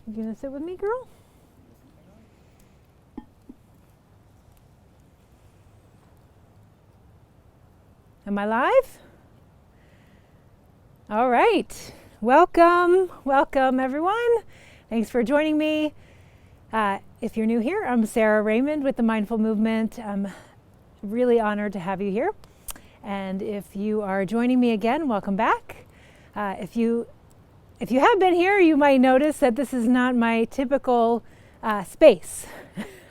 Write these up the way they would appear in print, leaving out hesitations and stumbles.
You gonna sit with me, girl? Am I live? All right. Welcome everyone. Thanks for joining me. If you're new here, I'm Sara Raymond with the Mindful Movement. I'm really honored to have you here. And if you are joining me again, welcome back. If you have been here, you might notice that this is not my typical space.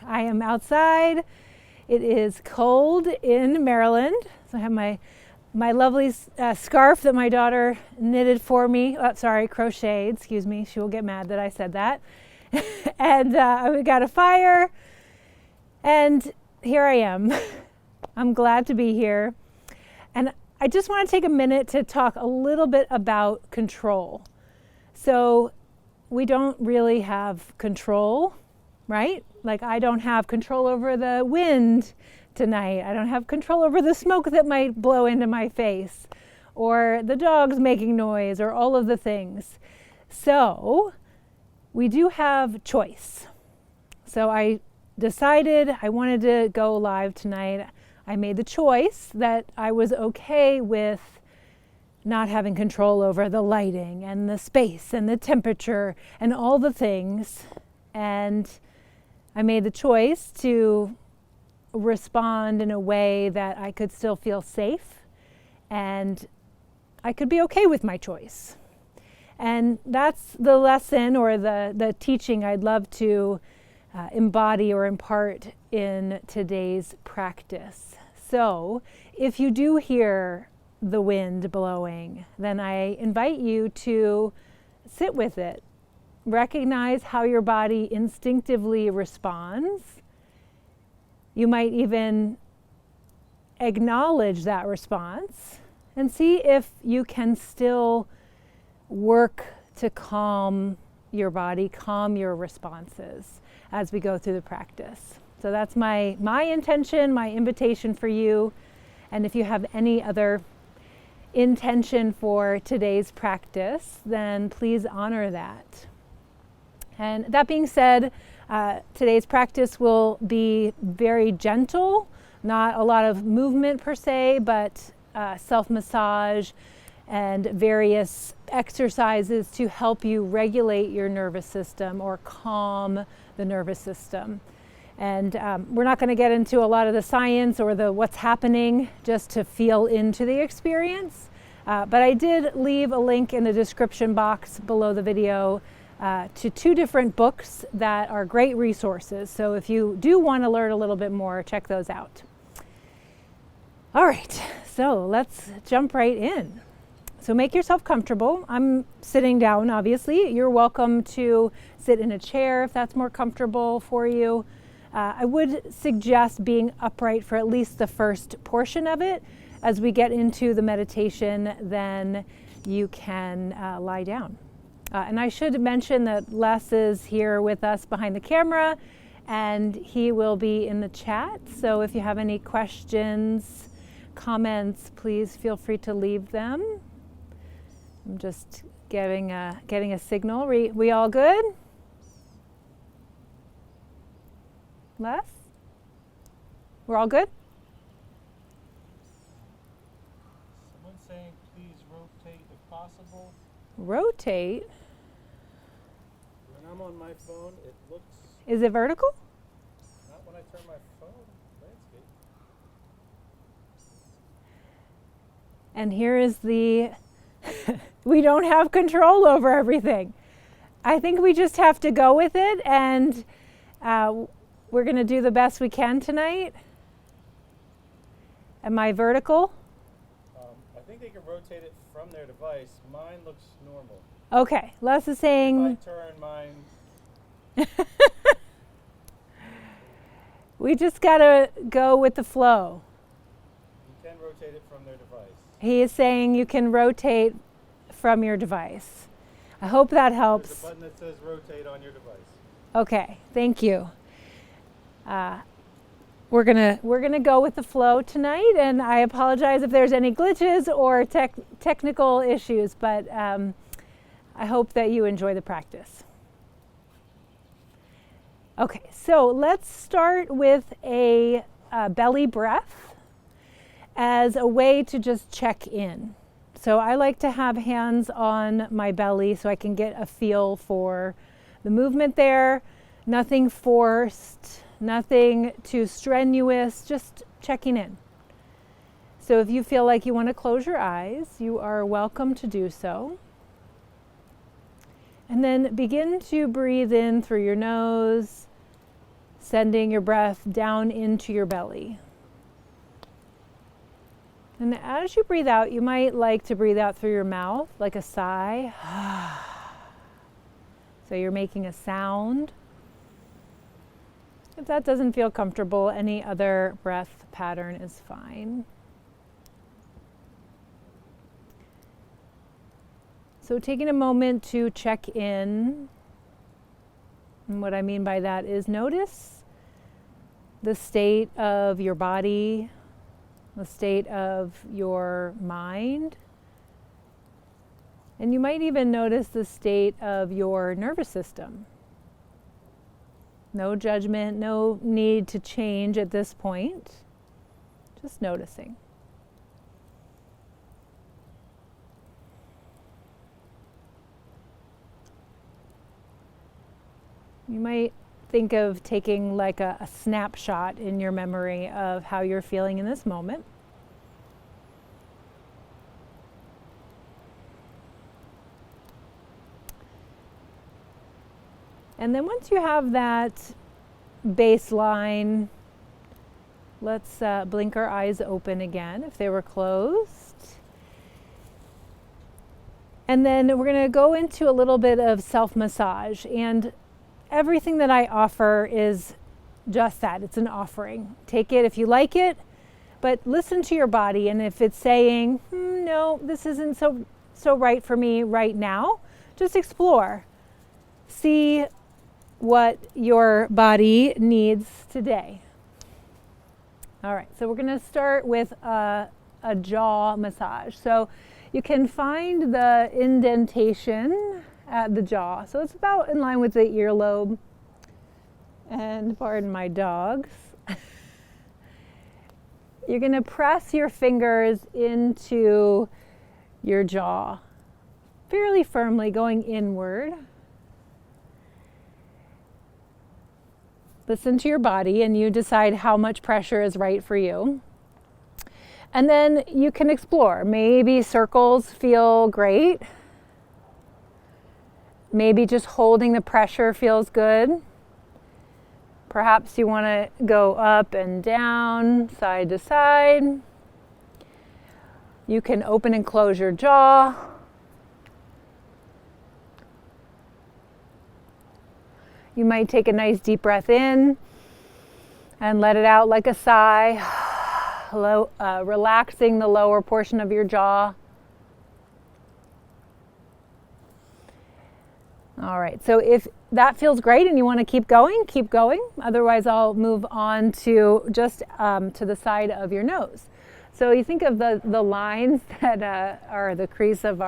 I am outside. It is cold in Maryland. So I have my lovely scarf that my daughter knitted for me. Crocheted, excuse me. She will get mad that I said that. And we got a fire. And here I am. I'm glad to be here. And I just want to take a minute to talk a little bit about control. So we don't really have control, right? Like I don't have control over the wind tonight. I don't have control over the smoke that might blow into my face or the dogs making noise or all of the things. So we do have choice. So I decided I wanted to go live tonight. I made the choice that I was okay with not having control over the lighting and the space and the temperature and all the things. And I made the choice to respond in a way that I could still feel safe and I could be okay with my choice. And that's the lesson or the teaching I'd love to embody or impart in today's practice. So if you do hear the wind blowing, then I invite you to sit with it. Recognize how your body instinctively responds. You might even acknowledge that response and see if you can still work to calm your body, calm your responses as we go through the practice. So that's my intention, my invitation for you. And if you have any other intention for today's practice, then please honor that. And that being said, today's practice will be very gentle, not a lot of movement per se, but self-massage and various exercises to help you regulate your nervous system or calm the nervous system. And we're not going to get into a lot of the science or the what's happening, just to feel into the experience. But I did leave a link in the description box below the video to 2 different books that are great resources. So if you do want to learn a little bit more, check those out. All right, so let's jump right in. So make yourself comfortable. I'm sitting down, obviously. You're welcome to sit in a chair if that's more comfortable for you. I would suggest being upright for at least the first portion of it. As we get into the meditation, then you can lie down. And I should mention that Les is here with us behind the camera, and he will be in the chat. So if you have any questions, comments, please feel free to leave them. I'm just getting a signal. We all good? Les? We're all good? Someone's saying please rotate if possible. Rotate? When I'm on my phone, it looks... Is it vertical? Not when I turn my phone landscape. And here is the... we don't have control over everything. I think we just have to go with it, and we're going to do the best we can tonight. Am I vertical? I think they can rotate it from their device. Mine looks normal. Okay, Les is saying... If I turn mine... we just got to go with the flow. You can rotate it from their device. He is saying you can rotate from your device. I hope that helps. There's a button that says rotate on your device. Okay, thank you. We're gonna go with the flow tonight, and I apologize if there's any glitches or technical issues, but I hope that you enjoy the practice. Okay, so let's start with a belly breath as a way to just check in. So I like to have hands on my belly so I can get a feel for the movement there. Nothing forced, nothing too strenuous, just checking in. So if you feel like you want to close your eyes, you are welcome to do so. And then begin to breathe in through your nose, sending your breath down into your belly. And as you breathe out, you might like to breathe out through your mouth, like a sigh. So you're making a sound. If that doesn't feel comfortable, any other breath pattern is fine. So taking a moment to check in. And what I mean by that is notice the state of your body, the state of your mind. And you might even notice the state of your nervous system. No judgment, no need to change at this point. Just noticing. You might think of taking like a snapshot in your memory of how you're feeling in this moment. And then once you have that baseline, let's blink our eyes open again if they were closed. And then we're going to go into a little bit of self-massage. And everything that I offer is just that. It's an offering. Take it if you like it, but listen to your body. And if it's saying, no, this isn't so right for me right now, just explore. See what your body needs today. All right, so we're going to start with a jaw massage. So you can find the indentation at the jaw. So it's about in line with the earlobe. And pardon my dogs. You're going to press your fingers into your jaw fairly firmly, going inward. Listen to your body and you decide how much pressure is right for you. And then you can explore. Maybe circles feel great. Maybe just holding the pressure feels good. Perhaps you want to go up and down, side to side. You can open and close your jaw. You might take a nice deep breath in and let it out like a sigh, relaxing the lower portion of your jaw. All right, so if that feels great and you want to keep going, keep going. Otherwise, I'll move on to just to the side of your nose. So you think of the lines that are the crease of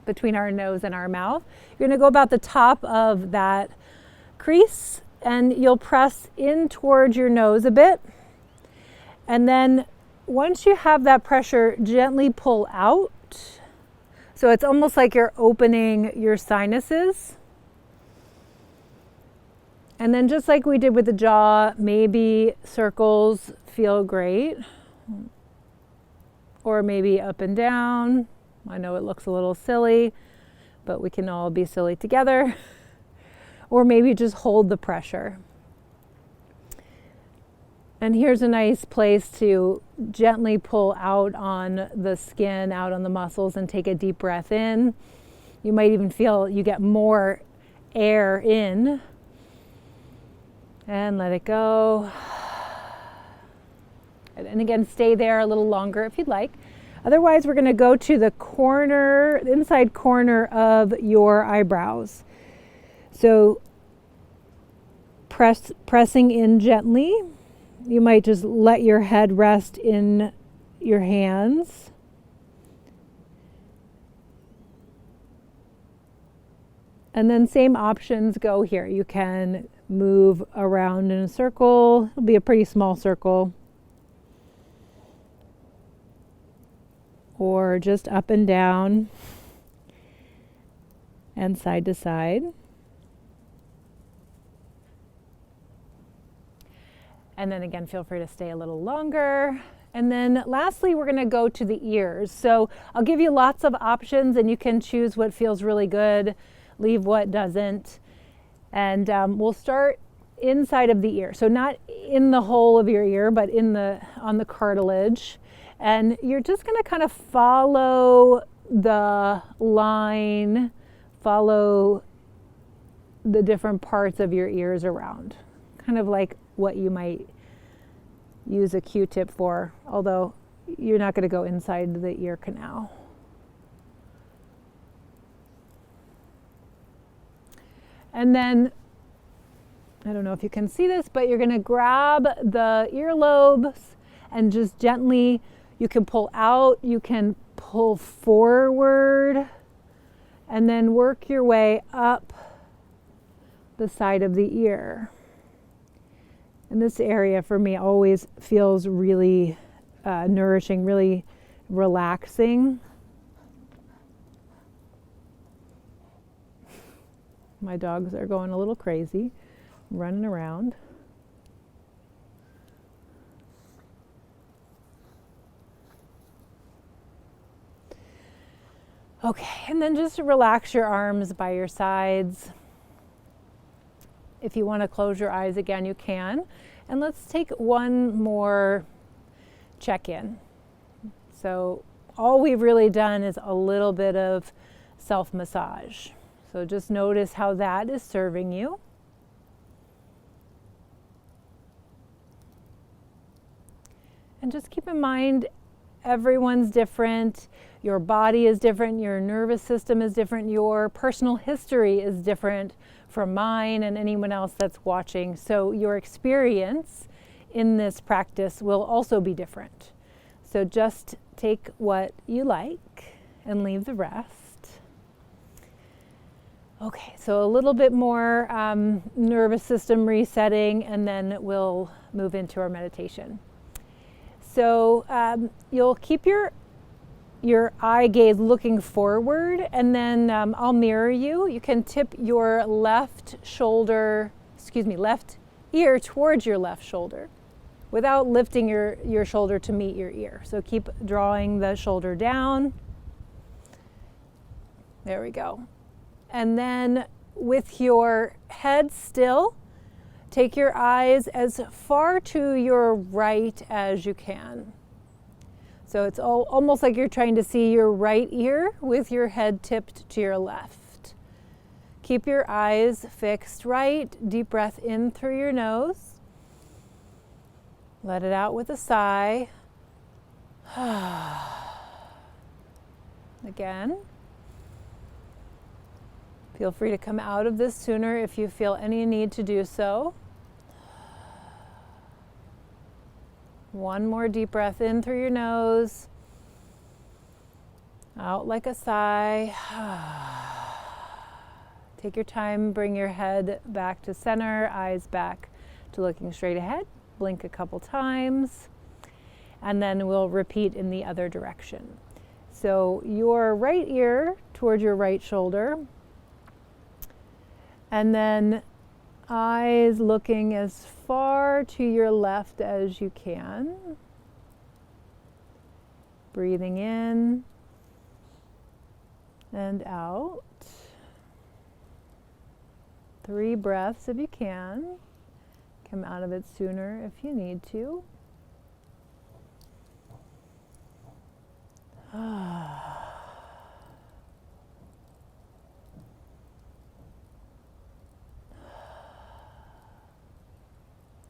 between our nose and our mouth. You're going to go about the top of that crease and you'll press in towards your nose a bit. And then once you have that pressure, gently pull out. So it's almost like you're opening your sinuses. And then just like we did with the jaw, maybe circles feel great. Or maybe up and down. I know it looks a little silly, but we can all be silly together. Or maybe just hold the pressure. And here's a nice place to gently pull out on the skin, out on the muscles, and take a deep breath in. You might even feel you get more air in. And let it go. And again, stay there a little longer if you'd like. Otherwise, we're going to go to the inside corner of your eyebrows. So pressing in gently. You might just let your head rest in your hands. And then same options go here. You can move around in a circle. It'll be a pretty small circle. Or just up and down and side to side. And then again, feel free to stay a little longer. And then lastly, we're going to go to the ears. So I'll give you lots of options and you can choose what feels really good, leave what doesn't. And we'll start inside of the ear. So not in the hole of your ear, but on the cartilage. And you're just going to kind of follow the line, follow the different parts of your ears around. Kind of like what you might use a Q-tip for, although you're not going to go inside the ear canal. And then, I don't know if you can see this, but you're going to grab the earlobes and just gently, you can pull out, you can pull forward, and then work your way up the side of the ear. And this area for me always feels really nourishing, really relaxing. My dogs are going a little crazy, running around. Okay, and then just relax your arms by your sides. If you want to close your eyes again, you can. And let's take one more check-in. So all we've really done is a little bit of self-massage. So just notice how that is serving you. And just keep in mind, everyone's different. Your body is different. Your nervous system is different. Your personal history is different from mine and anyone else that's watching. So your experience in this practice will also be different. So just take what you like and leave the rest. Okay, so a little bit more nervous system resetting, and then we'll move into our meditation. So you'll keep your eye gaze looking forward, and then I'll mirror you. You can tip your left ear towards your left shoulder without lifting your shoulder to meet your ear. So keep drawing the shoulder down. There we go. And then with your head still, take your eyes as far to your right as you can. So it's almost like you're trying to see your right ear with your head tipped to your left. Keep your eyes fixed right. Deep breath in through your nose. Let it out with a sigh. Again. Feel free to come out of this sooner if you feel any need to do so. One more deep breath in through your nose. Out like a sigh. Take your time, bring your head back to center, eyes back to looking straight ahead. Blink a couple times, and then we'll repeat in the other direction. So your right ear towards your right shoulder, and then eyes looking as far to your left as you can. Breathing in and out. 3 breaths if you can. Come out of it sooner if you need to.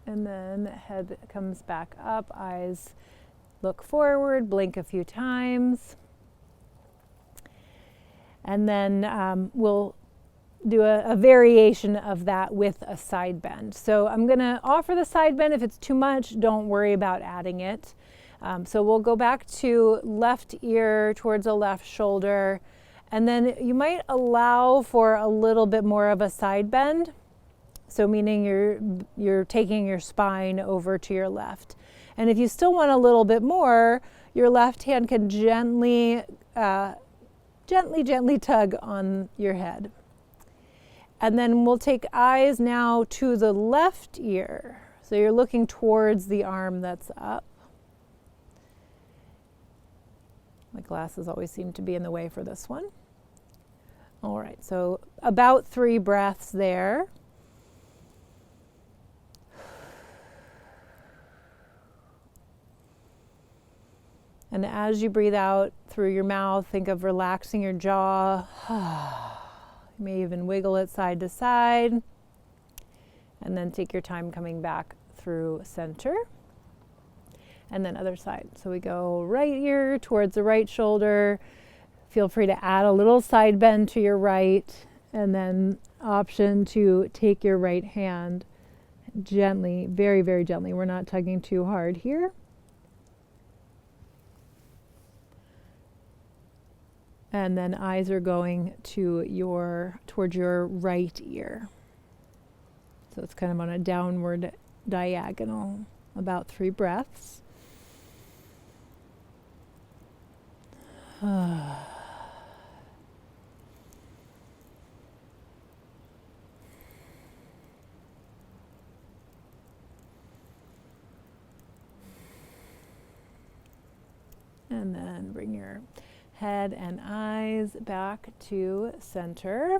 And then head comes back up, eyes look forward, blink a few times. And then we'll do a variation of that with a side bend. So I'm going to offer the side bend. If it's too much, don't worry about adding it. So we'll go back to left ear towards the left shoulder. And then you might allow for a little bit more of a side bend. So meaning you're taking your spine over to your left. And if you still want a little bit more, your left hand can gently tug on your head. And then we'll take eyes now to the left ear. So you're looking towards the arm that's up. My glasses always seem to be in the way for this one. All right, so about 3 breaths there. And as you breathe out through your mouth, think of relaxing your jaw. You may even wiggle it side to side. And then take your time coming back through center. And then other side. So we go right ear towards the right shoulder. Feel free to add a little side bend to your right. And then option to take your right hand gently, very, very gently. We're not tugging too hard here. And then eyes are going to towards your right ear. So it's kind of on a downward diagonal, about 3 breaths. And then bring your head and eyes back to center.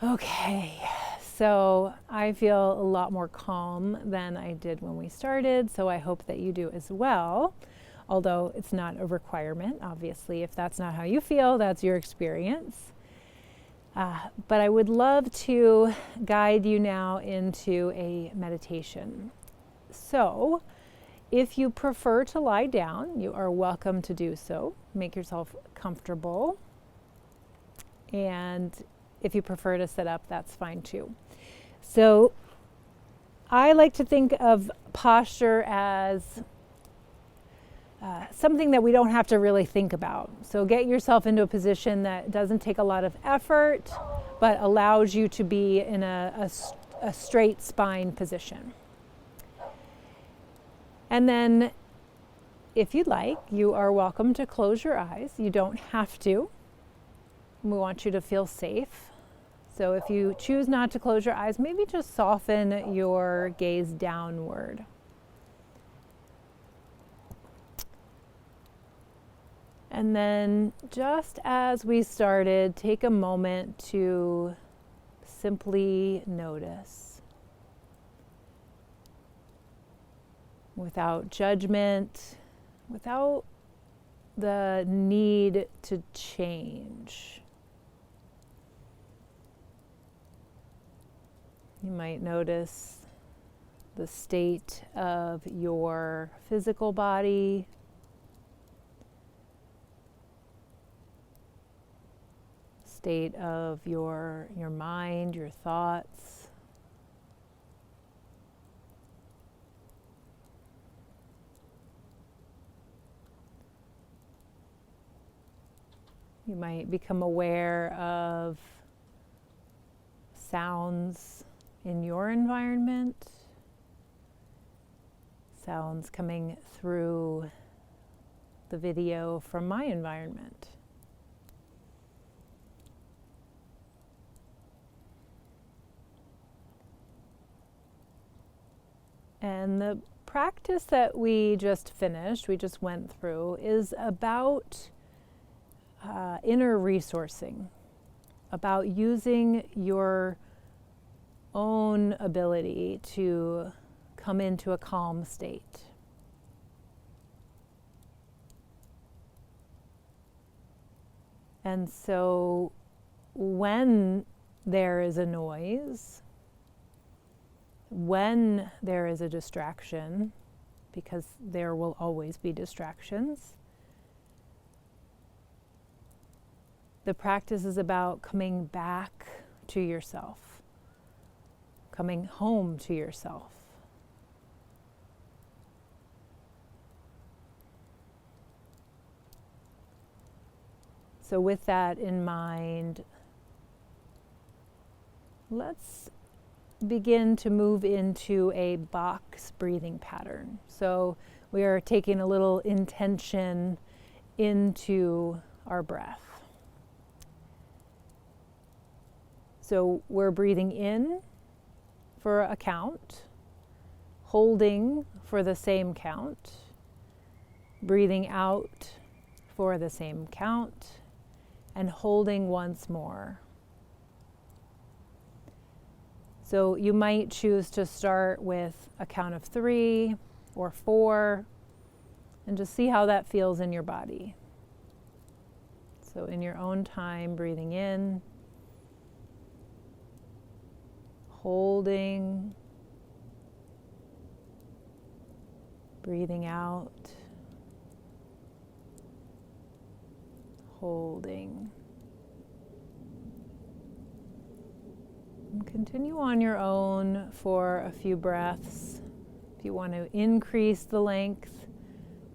Okay, so I feel a lot more calm than I did when we started, so I hope that you do as well. Although it's not a requirement, obviously. If that's not how you feel, that's your experience. But I would love to guide you now into a meditation. So, if you prefer to lie down, you are welcome to do so. Make yourself comfortable. And if you prefer to sit up, that's fine too. So I like to think of posture as something that we don't have to really think about. So get yourself into a position that doesn't take a lot of effort, but allows you to be in a straight spine position. And then, if you'd like, you are welcome to close your eyes. You don't have to. We want you to feel safe. So if you choose not to close your eyes, maybe just soften your gaze downward. And then, just as we started, take a moment to simply notice. Without judgment, without the need to change. You might notice the state of your physical body, state of your mind, your thoughts. You might become aware of sounds in your environment, sounds coming through the video from my environment. And the practice that we just finished, we just went through, is about inner resourcing, about using your own ability to come into a calm state. And so when there is a noise, when there is a distraction, because there will always be distractions, the practice is about coming back to yourself, coming home to yourself. So with that in mind, let's begin to move into a box breathing pattern. So we are taking a little intention into our breath. So we're breathing in for a count, holding for the same count, breathing out for the same count, and holding once more. So you might choose to start with a count of 3 or 4 and just see how that feels in your body. So in your own time, breathing in, holding, breathing out, holding. And continue on your own for a few breaths. If you want to increase the length,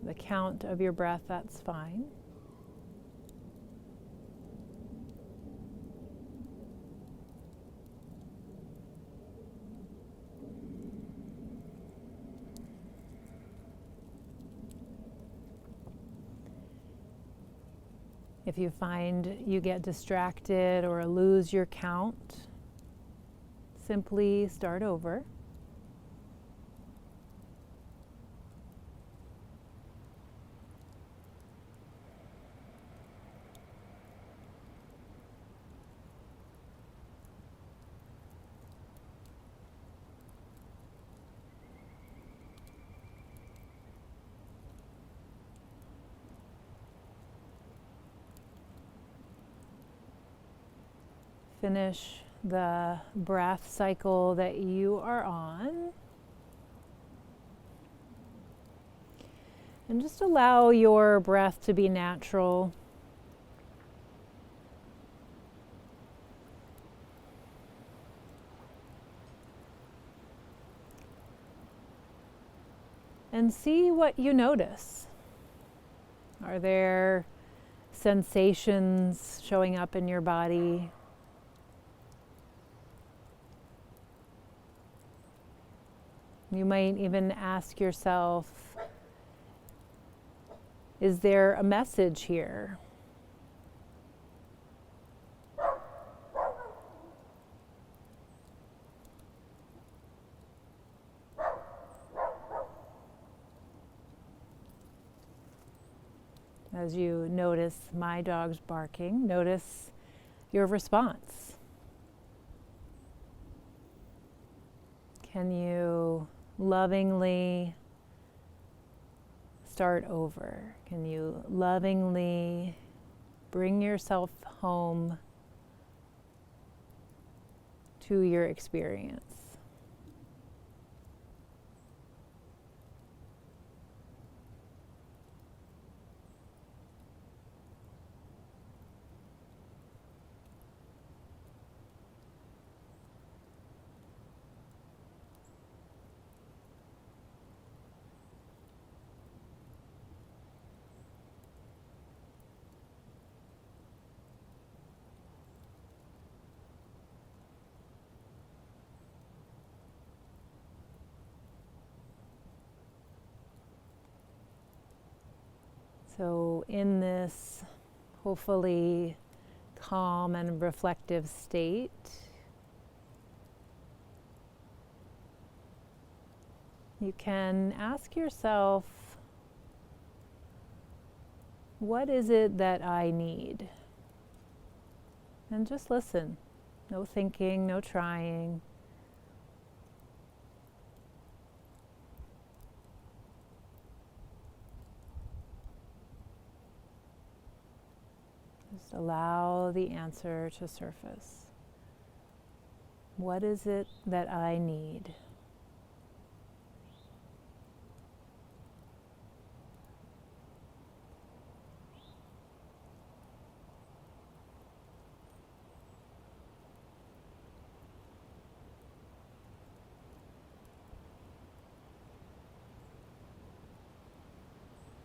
the count of your breath, that's fine. If you find you get distracted or lose your count, simply start over. Finish the breath cycle that you are on. And just allow your breath to be natural. And see what you notice. Are there sensations showing up in your body? You might even ask yourself, is there a message here? As you notice my dog's barking, notice your response. Can you lovingly start over? Can you lovingly bring yourself home to your experience? So in this hopefully calm and reflective state, you can ask yourself, what is it that I need? And just listen. No thinking, no trying. Just allow the answer to surface. What is it that I need?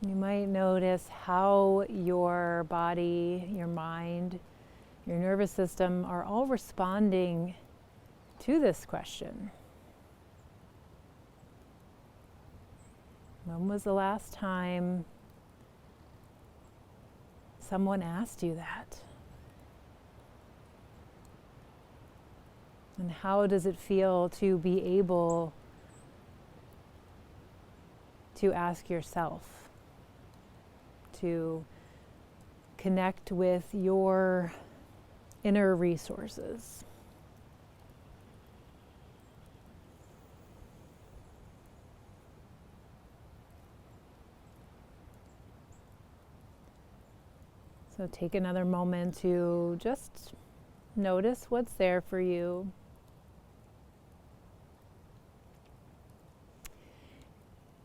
You might notice how your body, your mind, your nervous system are all responding to this question. When was the last time someone asked you that? And how does it feel to be able to ask yourself, to connect with your inner resources? So take another moment to just notice what's there for you.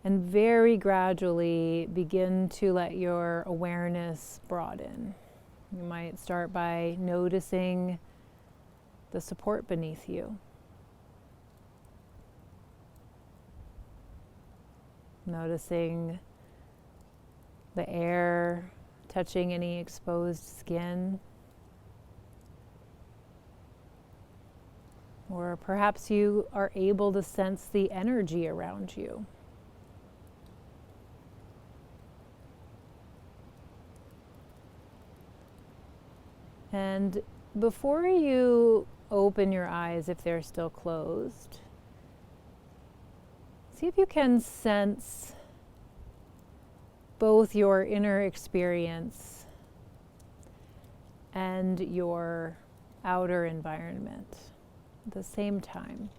And very gradually begin to let your awareness broaden. You might start by noticing the support beneath you. Noticing the air touching any exposed skin. Or perhaps you are able to sense the energy around you. And before you open your eyes, if they're still closed, see if you can sense both your inner experience and your outer environment at the same time.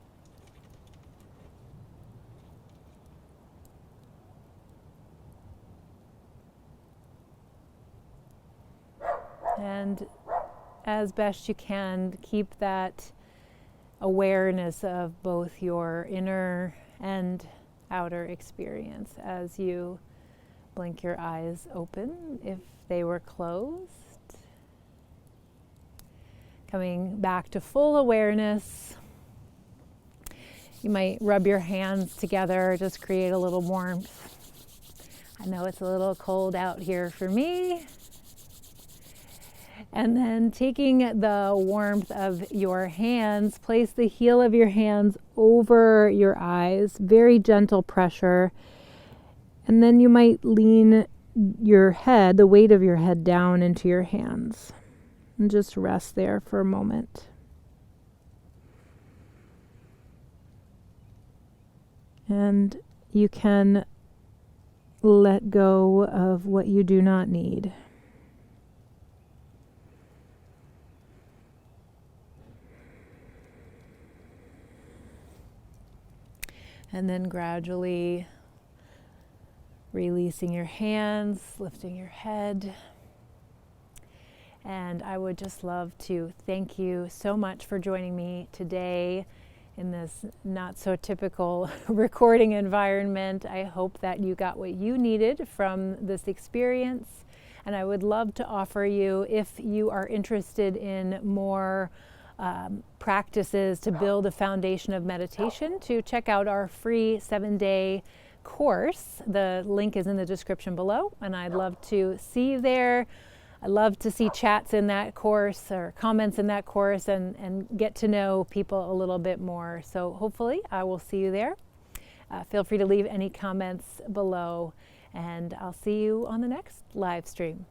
And as best you can, keep that awareness of both your inner and outer experience as you blink your eyes open if they were closed. Coming back to full awareness. You might rub your hands together, just create a little warmth. I know it's a little cold out here for me. And then taking the warmth of your hands, place the heel of your hands over your eyes, very gentle pressure. And then you might lean your head, the weight of your head, down into your hands. And just rest there for a moment. And you can let go of what you do not need. And then gradually releasing your hands, lifting your head. And I would just love to thank you so much for joining me today in this not so typical recording environment. I hope that you got what you needed from this experience. And I would love to offer you, if you are interested in more practices to build a foundation of meditation, to check out our free 7-day course. The link is in the description below, and I'd love to see you there. I love to see chats in that course or comments in that course and get to know people a little bit more. So hopefully I will see you there. Feel free to leave any comments below, and I'll see you on the next live stream.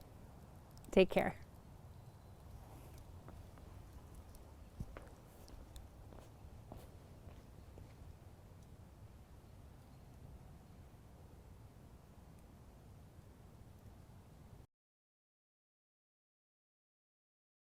Take care.